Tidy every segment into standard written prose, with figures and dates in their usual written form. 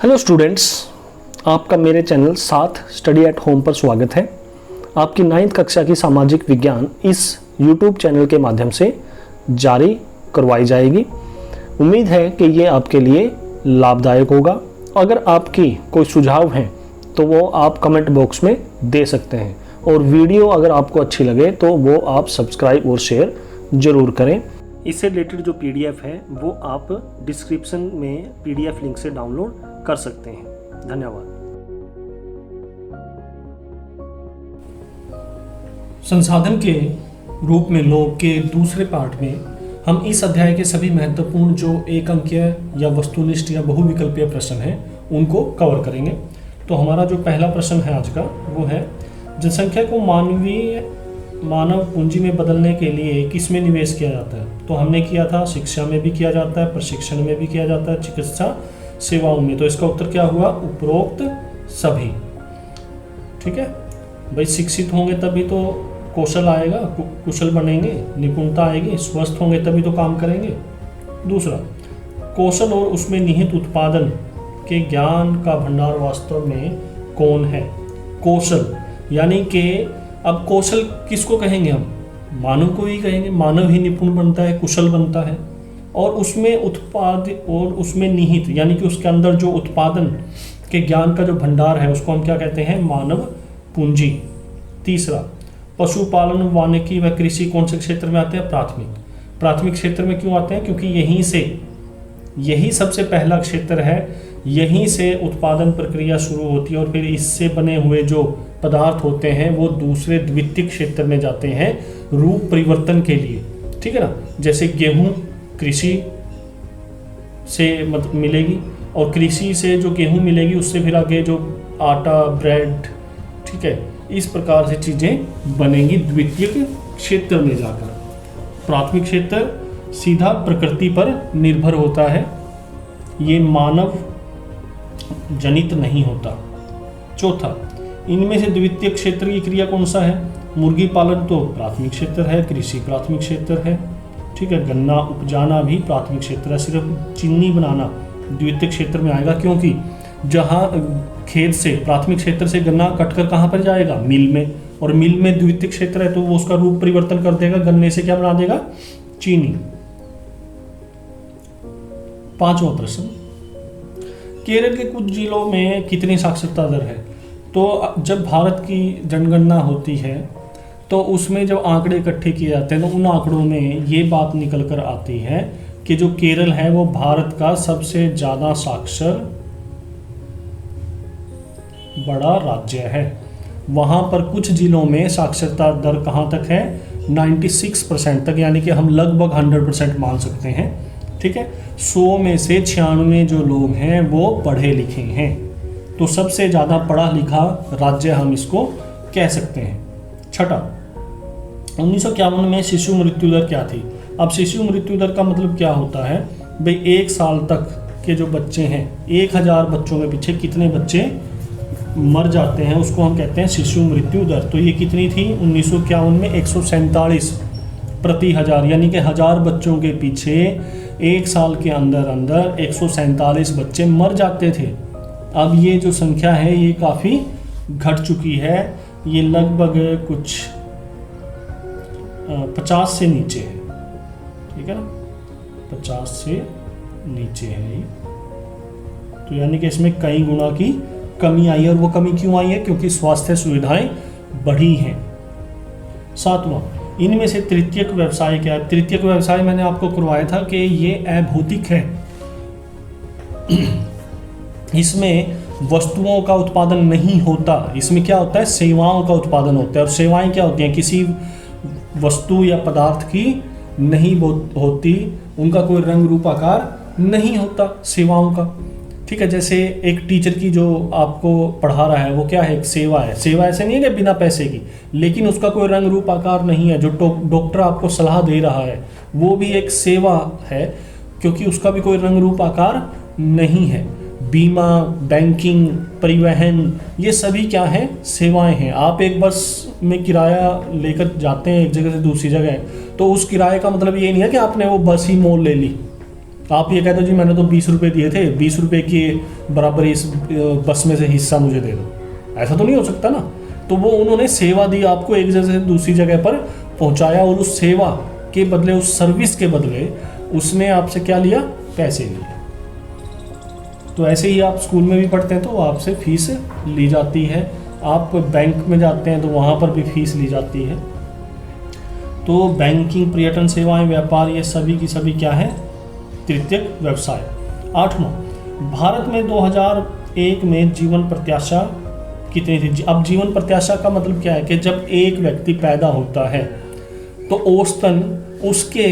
Hello students, आपका मेरे channel साथ स्टडी एट होम पर स्वागत है। आपकी 9वीं कक्षा की सामाजिक विज्ञान इस यूट्यूब चैनल के माध्यम से जारी करवाई जाएगी। उम्मीद है कि ये आपके लिए लाभदायक होगा। अगर आपकी कोई सुझाव हैं तो वो आप कमेंट बॉक्स में दे सकते हैं, और वीडियो अगर आपको अच्छी लगे तो वो आप सब्सक्राइब और शेयर ज़रूर करें। इससे रिलेटेड जो पीडीएफ है वो आप डिस्क्रिप्शन में पीडीएफ लिंक से डाउनलोड कर सकते हैं। धन्यवाद। संसाधन के रूप में लोग के दूसरे पार्ट में हम इस अध्याय के सभी महत्वपूर्ण जो एक अंकीय या वस्तुनिष्ठ या बहुविकल्पीय प्रश्न हैं उनको कवर करेंगे। तो हमारा जो पहला प्रश्न है आज का वो है, जनसंख्या को मानव पूंजी में बदलने के लिए किस में निवेश किया जाता है? तो हमने किया था शिक्षा में भी किया जाता है, प्रशिक्षण में भी किया जाता है, चिकित्सा सेवाओं में। तो इसका उत्तर क्या हुआ? उपरोक्त सभी। ठीक है भाई, शिक्षित होंगे तभी तो कौशल आएगा, कुशल बनेंगे, निपुणता आएगी, स्वस्थ होंगे तभी तो काम करेंगे। दूसरा, कौशल और उसमें निहित उत्पादन के ज्ञान का भंडार वास्तव में कौन है? कौशल यानी कि अब कौशल किसको कहेंगे हम? मानव को ही कहेंगे। मानव ही निपुण बनता है, कुशल बनता है, और उसमें उत्पाद और उसमें निहित यानी कि उसके अंदर जो उत्पादन के ज्ञान का जो भंडार है उसको हम क्या कहते हैं? मानव पूंजी। तीसरा, पशुपालन, वानिकी व कृषि कौन से क्षेत्र में आते हैं? प्राथमिक क्षेत्र में क्यों आते हैं? क्योंकि यही सबसे पहला क्षेत्र है, यहीं से उत्पादन प्रक्रिया शुरू होती है और फिर इससे बने हुए जो पदार्थ होते हैं वो दूसरे द्वितीयक क्षेत्र में जाते हैं रूप परिवर्तन के लिए। ठीक है ना, जैसे गेहूं कृषि से मिलेगी, और कृषि से जो गेहूं मिलेगी उससे फिर आगे जो आटा, ब्रेड, ठीक है, इस प्रकार से चीज़ें बनेंगी द्वितीयक क्षेत्र में जाकर। प्राथमिक क्षेत्र सीधा प्रकृति पर निर्भर होता है, ये मानव जनित नहीं होता। चौथा, इनमें से द्वितीयक क्षेत्र की क्रिया कौन सा है? मुर्गी पालन तो प्राथमिक क्षेत्र है, कृषि प्राथमिक क्षेत्र है, ठीक है, गन्ना उपजाना भी प्राथमिक क्षेत्र है, सिर्फ चीनी बनाना द्वितीयक क्षेत्र में आएगा, क्योंकि जहाँ खेत से प्राथमिक क्षेत्र से गन्ना कटकर कहाँ पर जाएगा? मिल में, और मिल में द्वितीयक क्षेत्र है तो वो उसका रूप परिवर्तन कर देगा, गन्ने से क्या बना देगा? चीनी। पांचवा प्रश्न, केरल के कुछ जिलों में कितनी साक्षरता दर है? तो जब भारत की जनगणना होती है तो उसमें जब आंकड़े इकट्ठे किए जाते हैं तो उन आंकड़ों में ये बात निकल कर आती है कि जो केरल है वो भारत का सबसे ज़्यादा साक्षर बड़ा राज्य है। वहाँ पर कुछ जिलों में साक्षरता दर कहाँ तक है? 96% तक, यानी कि हम लगभग 100% मान सकते हैं। ठीक है, 100 में से 96 जो लोग हैं वो पढ़े लिखे हैं, तो सबसे ज़्यादा पढ़ा लिखा राज्य हम इसको कह सकते हैं। छठा, 1951 में शिशु मृत्यु दर क्या थी? अब शिशु मृत्यु दर का मतलब क्या होता है भाई? 1 साल तक के जो बच्चे हैं, 1000 बच्चों के पीछे कितने बच्चे मर जाते हैं उसको हम कहते हैं शिशु मृत्यु दर। तो ये कितनी थी 1951 में? 147 प्रति 1000, यानी कि 1000 बच्चों के पीछे 1 साल के अंदर 147 बच्चे मर जाते थे। अब ये जो संख्या है ये काफ़ी घट चुकी है, ये लगभग कुछ 50 से नीचे है। ठीक है ना, 50 से नीचे है ये, तो यानी कि इसमें कई गुना की कमी आई है। और वो कमी क्यों आई है? क्योंकि स्वास्थ्य सुविधाएं बढ़ी हैं। सातवां, इनमें से तृतीयक व्यवसाय क्या है? तृतीयक व्यवसाय मैंने आपको करवाया था कि ये अभौतिक है, इसमें वस्तुओं का उत्पादन नहीं होता, इसमें क्या होता है? सेवाओं का उत्पादन होता है। और सेवाएं क्या होती हैं? किसी वस्तु या पदार्थ की नहीं होती, उनका कोई रंग रूप आकार नहीं होता सेवाओं का। ठीक है, जैसे एक टीचर की जो आपको पढ़ा रहा है वो क्या है? एक सेवा है। सेवा ऐसे नहीं है कि बिना पैसे की, लेकिन उसका कोई रंग रूप आकार नहीं है। जो डॉक्टर आपको सलाह दे रहा है वो भी एक सेवा है, क्योंकि उसका भी कोई रंग रूप आकार नहीं है। बीमा, बैंकिंग, परिवहन, ये सभी क्या है? सेवाएं हैं। आप एक बस में किराया लेकर जाते हैं एक जगह से दूसरी जगह, तो उस किराए का मतलब ये नहीं है कि आपने वो बस ही मोल ले ली। आप ये कहते हो जी मैंने तो 20 रुपये दिए थे, 20 रुपये के बराबर इस बस में से हिस्सा मुझे दे दो, ऐसा तो नहीं हो सकता ना। तो वो उन्होंने सेवा दी, आपको एक जगह से दूसरी जगह पर पहुंचाया, और उस सेवा के बदले, उस सर्विस के बदले उसने आपसे क्या लिया? पैसे लिए। तो ऐसे ही आप स्कूल में भी पढ़ते हैं तो आपसे फीस ली जाती है, आप बैंक में जाते हैं तो वहाँ पर भी फीस ली जाती है। तो बैंकिंग, पर्यटन सेवाएं, व्यापार, ये सभी की सभी क्या है? तृतीयक व्यवसाय। 8वां, भारत में 2001 में जीवन प्रत्याशा कितनी थी? अब जीवन प्रत्याशा का मतलब क्या है कि जब एक व्यक्ति पैदा होता है तो औसतन उसके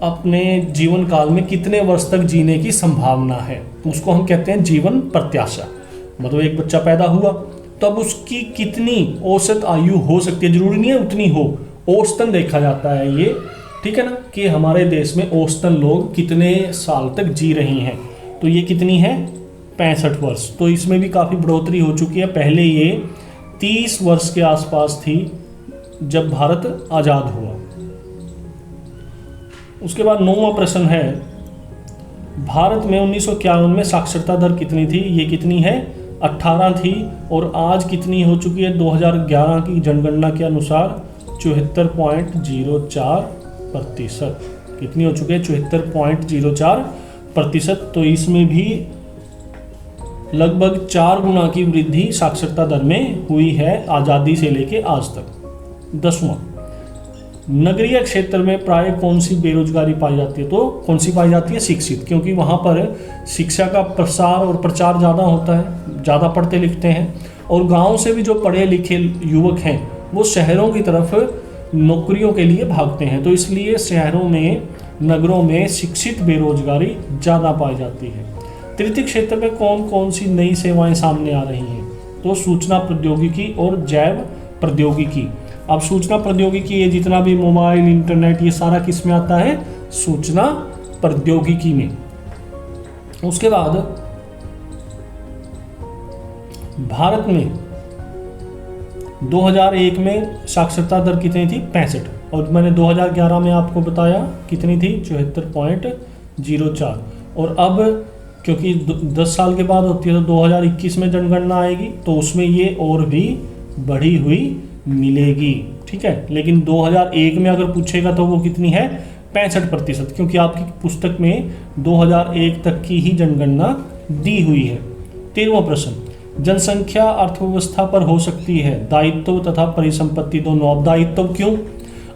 अपने जीवन काल में कितने वर्ष तक जीने की संभावना है, उसको हम कहते हैं जीवन प्रत्याशा। मतलब एक बच्चा पैदा हुआ तो अब उसकी कितनी औसत आयु हो सकती है, जरूरी नहीं है उतनी हो, औसतन देखा जाता है ये, ठीक है ना, कि हमारे देश में औसतन लोग कितने साल तक जी रहे हैं। तो ये कितनी है? 65 वर्ष। तो इसमें भी काफ़ी बढ़ोतरी हो चुकी है। पहले ये 30 वर्ष के आसपास थी जब भारत आज़ाद हुआ। उसके बाद 9वां प्रश्न है, भारत में 1951 में साक्षरता दर कितनी थी? ये कितनी है? 18 थी, और आज कितनी हो चुकी है? 2011 की जनगणना के अनुसार 74.04%। कितनी हो चुकी है? 74.04%। तो इसमें भी लगभग 4 गुना की वृद्धि साक्षरता दर में हुई है आज़ादी से लेके आज तक। 10वां, नगरीय क्षेत्र में प्राय कौन सी बेरोजगारी पाई जाती है? तो कौन सी पाई जाती है? शिक्षित, क्योंकि वहाँ पर शिक्षा का प्रसार और प्रचार ज़्यादा होता है, ज़्यादा पढ़ते लिखते हैं, और गांव से भी जो पढ़े लिखे युवक हैं वो शहरों की तरफ नौकरियों के लिए भागते हैं। तो इसलिए शहरों में, नगरों में शिक्षित बेरोजगारी ज़्यादा पाई जाती है। तृतीय क्षेत्र में कौन कौन सी नई सेवाएं सामने आ रही हैं? तो सूचना प्रौद्योगिकी और जैव प्रौद्योगिकी। अब सूचना प्रौद्योगिकी, ये जितना भी मोबाइल, इंटरनेट, ये सारा किस में आता है? सूचना प्रौद्योगिकी में। उसके बाद भारत में 2001 में साक्षरता दर कितनी थी? 65, और मैंने 2011 में आपको बताया कितनी थी? 74.04। और अब क्योंकि 10 साल के बाद होती है तो 2021 में जनगणना आएगी तो उसमें ये और भी बढ़ी हुई मिलेगी, ठीक है। लेकिन 2001 में अगर पूछेगा तो वो कितनी है? 65%, क्योंकि आपकी पुस्तक में 2001 तक की ही जनगणना दी हुई है। 13वां प्रश्न, जनसंख्या अर्थव्यवस्था पर हो सकती है दायित्व तथा परिसंपत्ति दोनों। अब दायित्व क्यों?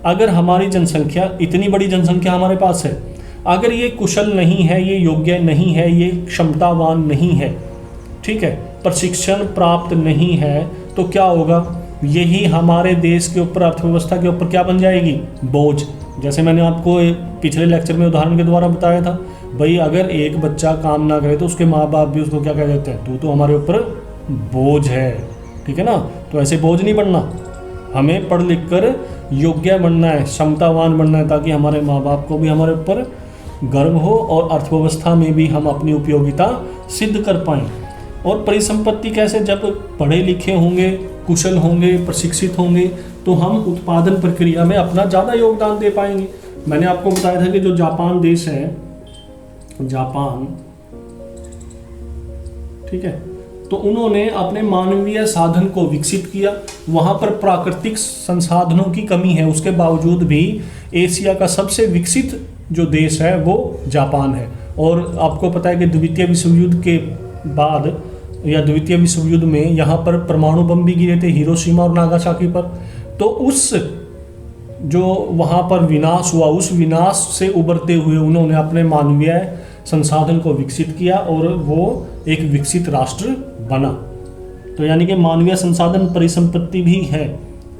अगर हमारी जनसंख्या, इतनी बड़ी जनसंख्या हमारे पास है, अगर ये कुशल नहीं है, ये योग्य नहीं है, ये क्षमतावान नहीं है, ठीक है, प्रशिक्षण प्राप्त नहीं है, तो क्या होगा? यही हमारे देश के ऊपर, अर्थव्यवस्था के ऊपर क्या बन जाएगी? बोझ। जैसे मैंने आपको पिछले लेक्चर में उदाहरण के द्वारा बताया था, भाई अगर एक बच्चा काम ना करे तो उसके माँ बाप भी उसको क्या कह देते हैं? तू तो हमारे ऊपर बोझ है, ठीक है ना। तो ऐसे बोझ नहीं बनना, हमें पढ़ लिख कर योग्य बनना है, क्षमतावान बनना है, ताकि हमारे माँ बाप को भी हमारे ऊपर गर्व हो और अर्थव्यवस्था में भी हम अपनी उपयोगिता सिद्ध कर पाएं। और परिसंपत्ति कैसे? जब पढ़े लिखे होंगे, कुशल होंगे, प्रशिक्षित होंगे तो हम उत्पादन प्रक्रिया में अपना ज़्यादा योगदान दे पाएंगे। मैंने आपको बताया था कि जो जापान देश है, जापान, ठीक है, तो उन्होंने अपने मानवीय साधन को विकसित किया। वहाँ पर प्राकृतिक संसाधनों की कमी है, उसके बावजूद भी एशिया का सबसे विकसित जो देश है वो जापान है। और आपको पता है कि द्वितीय विश्व युद्ध के बाद या द्वितीय विश्व युद्ध में यहाँ पर परमाणु बम भी गिरे थे, हिरोशिमा और नागासाकी पर। तो उस जो वहाँ पर विनाश हुआ, उस विनाश से उबरते हुए उन्होंने अपने मानवीय संसाधन को विकसित किया और वो एक विकसित राष्ट्र बना। तो यानी कि मानवीय संसाधन परिसंपत्ति भी है।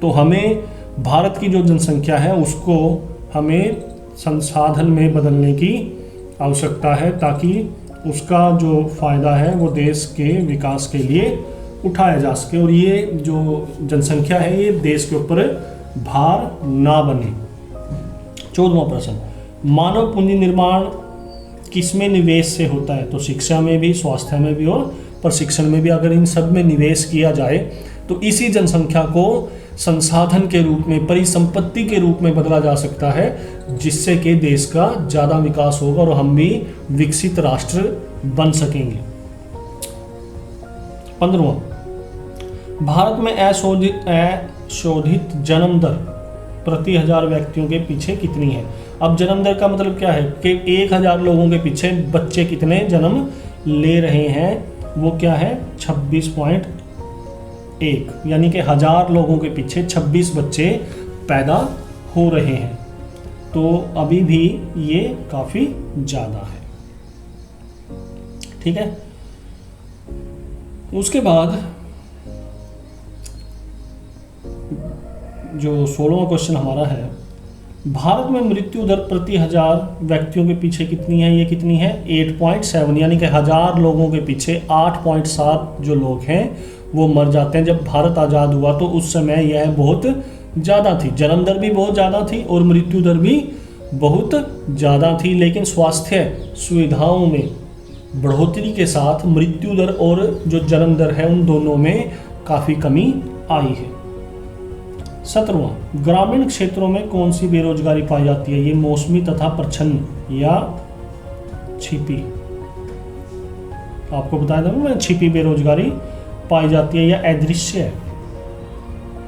तो हमें भारत की जो जनसंख्या है उसको हमें संसाधन में बदलने की आवश्यकता है, ताकि उसका जो फ़ायदा है वो देश के विकास के लिए उठाया जा सके और ये जो जनसंख्या है ये देश के ऊपर भार ना बने। 14वां प्रश्न, मानव पूंजी निर्माण किसमें निवेश से होता है? तो शिक्षा में भी, स्वास्थ्य में भी और प्रशिक्षण में भी। अगर इन सब में निवेश किया जाए तो इसी जनसंख्या को संसाधन के रूप में, परिसंपत्ति के रूप में बदला जा सकता है, जिससे कि देश का ज़्यादा विकास होगा और हम भी विकसित राष्ट्र बन सकेंगे। 15वां, भारत में अशोधित जन्म दर प्रति 1000 व्यक्तियों के पीछे कितनी है। अब जन्म दर का मतलब क्या है कि 1000 लोगों के पीछे बच्चे कितने जन्म ले रहे हैं, वो क्या है 26.1, यानी कि 1000 लोगों के पीछे 26 बच्चे पैदा हो रहे हैं। तो अभी भी ये काफ़ी ज़्यादा है। ठीक है, उसके बाद जो 16वां क्वेश्चन हमारा है, भारत में मृत्यु दर प्रति 1000 व्यक्तियों के पीछे कितनी है। ये कितनी है 8.7, यानी कि 1000 लोगों के पीछे 8.7 जो लोग हैं वो मर जाते हैं। जब भारत आज़ाद हुआ तो उस समय यह बहुत ज़्यादा थी, जन्म दर भी बहुत ज़्यादा थी और मृत्यु दर भी बहुत ज़्यादा थी। लेकिन स्वास्थ्य सुविधाओं में बढ़ोतरी के साथ मृत्यु दर और जो जन्म दर है उन दोनों में काफ़ी कमी आई है। 17वां, ग्रामीण क्षेत्रों में कौन सी बेरोजगारी पाई जाती है। ये मौसमी तथा प्रच्छन्न या छिपी, आपको बताया था मैं, छिपी बेरोजगारी पाई जाती है या अदृश्य है।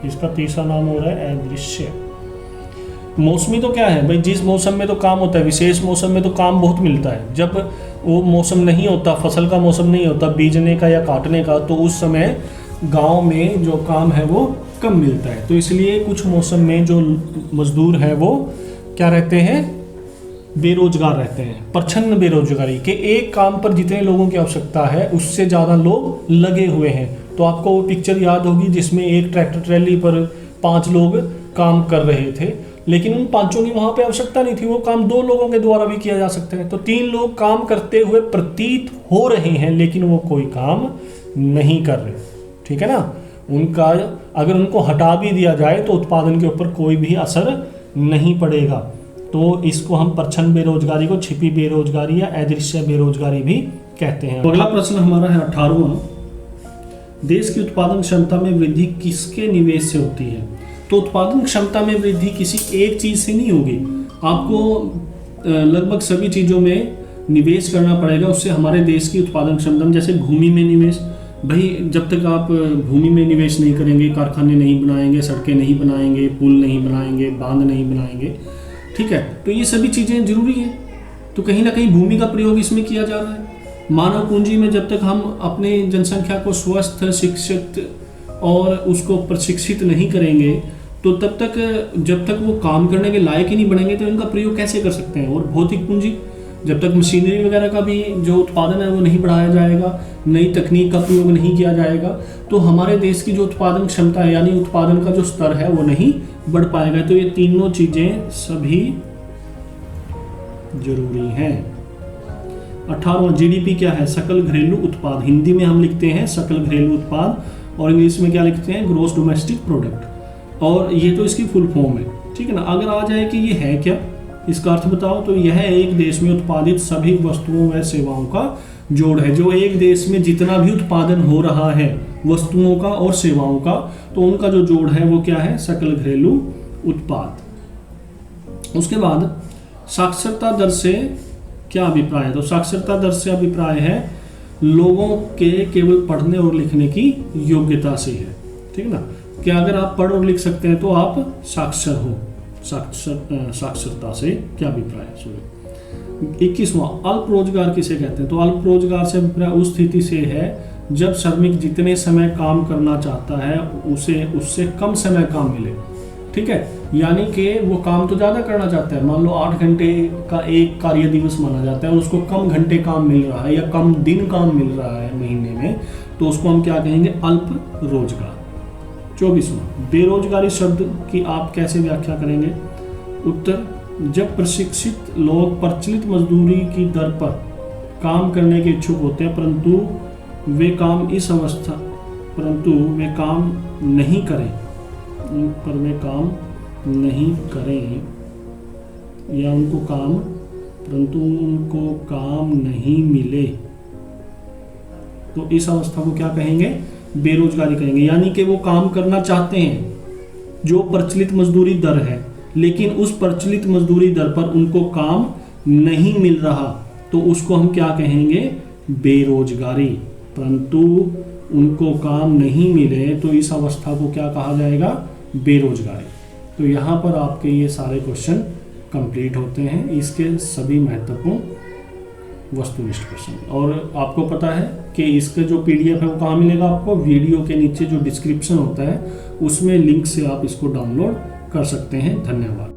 इसका तीसरा नाम हो रहा है अदृश्य। मौसमी तो क्या है भाई, जिस मौसम में तो काम होता है, विशेष मौसम में तो काम बहुत मिलता है। जब वो मौसम नहीं होता, फसल का मौसम नहीं होता बीजने का या काटने का, तो उस समय गांव में जो काम है वो कम मिलता है। तो इसलिए कुछ मौसम में जो मजदूर हैं वो क्या रहते हैं, बेरोजगार रहते हैं। प्रच्छन्न बेरोजगारी के एक काम पर जितने लोगों की आवश्यकता है उससे ज़्यादा लोग लगे हुए हैं। तो आपको वो पिक्चर याद होगी जिसमें एक ट्रैक्टर ट्रैली पर 5 लोग काम कर रहे थे, लेकिन उन 5 की वहाँ पे आवश्यकता नहीं थी, वो काम 2 लोगों के द्वारा भी किया जा सकता है। तो 3 लोग काम करते हुए प्रतीत हो रहे हैं लेकिन वो कोई काम नहीं कर रहे। ठीक है ना, उनका अगर उनको हटा भी दिया जाए तो उत्पादन के ऊपर कोई भी असर नहीं पड़ेगा। तो इसको हम प्रच्छन्न बेरोजगारी को छिपी बेरोजगारी या अदृश्य बेरोजगारी भी कहते हैं। अगला प्रश्न हमारा है 18वां, देश की उत्पादन क्षमता में वृद्धि किसके निवेश से होती है। तो उत्पादन क्षमता में वृद्धि किसी एक चीज़ से नहीं होगी, आपको लगभग सभी चीज़ों में निवेश करना पड़ेगा। उससे हमारे देश की उत्पादन क्षमता में, जैसे भूमि में निवेश, भाई जब तक आप भूमि में निवेश नहीं करेंगे, कारखाने नहीं बनाएंगे, सड़कें नहीं बनाएंगे, पुल नहीं बनाएंगे, बांध नहीं बनाएंगे, ठीक है, तो ये सभी चीज़ें जरूरी हैं। तो कहीं ना कहीं भूमि का प्रयोग इसमें किया जा रहा है। मानव पूंजी में जब तक हम अपने जनसंख्या को स्वस्थ, शिक्षित और उसको प्रशिक्षित नहीं करेंगे तो तब तक, जब तक वो काम करने के लायक ही नहीं बनेंगे तो इनका प्रयोग कैसे कर सकते हैं। और भौतिक पूंजी, जब तक मशीनरी वगैरह का भी जो उत्पादन है वो नहीं बढ़ाया जाएगा, नई तकनीक का प्रयोग नहीं किया जाएगा, तो हमारे देश की जो उत्पादन क्षमता है यानी उत्पादन का जो स्तर है वो नहीं बढ़ पाएगा। तो ये तीनों चीज़ें सभी जरूरी हैं। 18वां, जीडीपी क्या है, सकल घरेलू उत्पाद। हिंदी में हम लिखते हैं सकल घरेलू उत्पाद और इंग्लिश में क्या लिखते हैं, ग्रॉस डोमेस्टिक प्रोडक्ट। और ये तो इसकी फुल फॉर्म है, ठीक है ना। अगर आ जाए कि ये है क्या, इसका अर्थ बताओ, तो यह एक देश में उत्पादित सभी वस्तुओं व सेवाओं का जोड़ है। जो एक देश में जितना भी उत्पादन हो रहा है वस्तुओं का और सेवाओं का, तो उनका जो जोड़ है वो क्या है, सकल घरेलू उत्पाद। उसके बाद साक्षरता दर से क्या अभिप्राय है। तो साक्षरता दर से अभिप्राय है लोगों के केवल पढ़ने और लिखने की योग्यता से है, ठीक है ना। कि अगर आप पढ़ और लिख सकते हैं तो आप साक्षर हो। साक्षरता से क्या अभिप्राय है। सॉरी 21वां, अल्प रोजगार किसे कहते हैं। तो अल्प रोजगार से अभिप्राय उस स्थिति से है जब श्रमिक जितने समय काम करना चाहता है उसे उससे कम समय काम मिले, ठीक है। यानी कि वो काम तो ज़्यादा करना चाहता है, मान लो 8 घंटे का एक कार्य दिवस माना जाता है, उसको कम घंटे काम मिल रहा है या कम दिन काम मिल रहा है महीने में, तो उसको हम क्या कहेंगे, अल्प रोजगार। 24वां, बेरोजगारी शब्द की आप कैसे व्याख्या करेंगे। उत्तर, जब प्रशिक्षित लोग प्रचलित मजदूरी की दर पर काम करने के इच्छुक होते हैं परंतु वे काम नहीं करें या उनको काम नहीं मिले, तो इस अवस्था को क्या कहेंगे, बेरोजगारी कहेंगे। यानी कि वो काम करना चाहते हैं जो प्रचलित मजदूरी दर है, लेकिन उस प्रचलित मजदूरी दर पर उनको काम नहीं मिल रहा, तो उसको हम क्या कहेंगे? बेरोजगारी। परंतु उनको काम नहीं मिले तो इस अवस्था को क्या कहा जाएगा? बेरोजगारी। तो यहाँ पर आपके ये सारे क्वेश्चन कंप्लीट होते हैं, इसके सभी महत्वपूर्ण वस्तुनिष्ठ क्वेश्चन। और आपको पता है कि इसका जो PDF है वो कहाँ मिलेगा आपको? वीडियो के नीचे जो डिस्क्रिप्शन होता है उसमें लिंक से आप इसको डाउनलोड कर सकते हैं। धन्यवाद।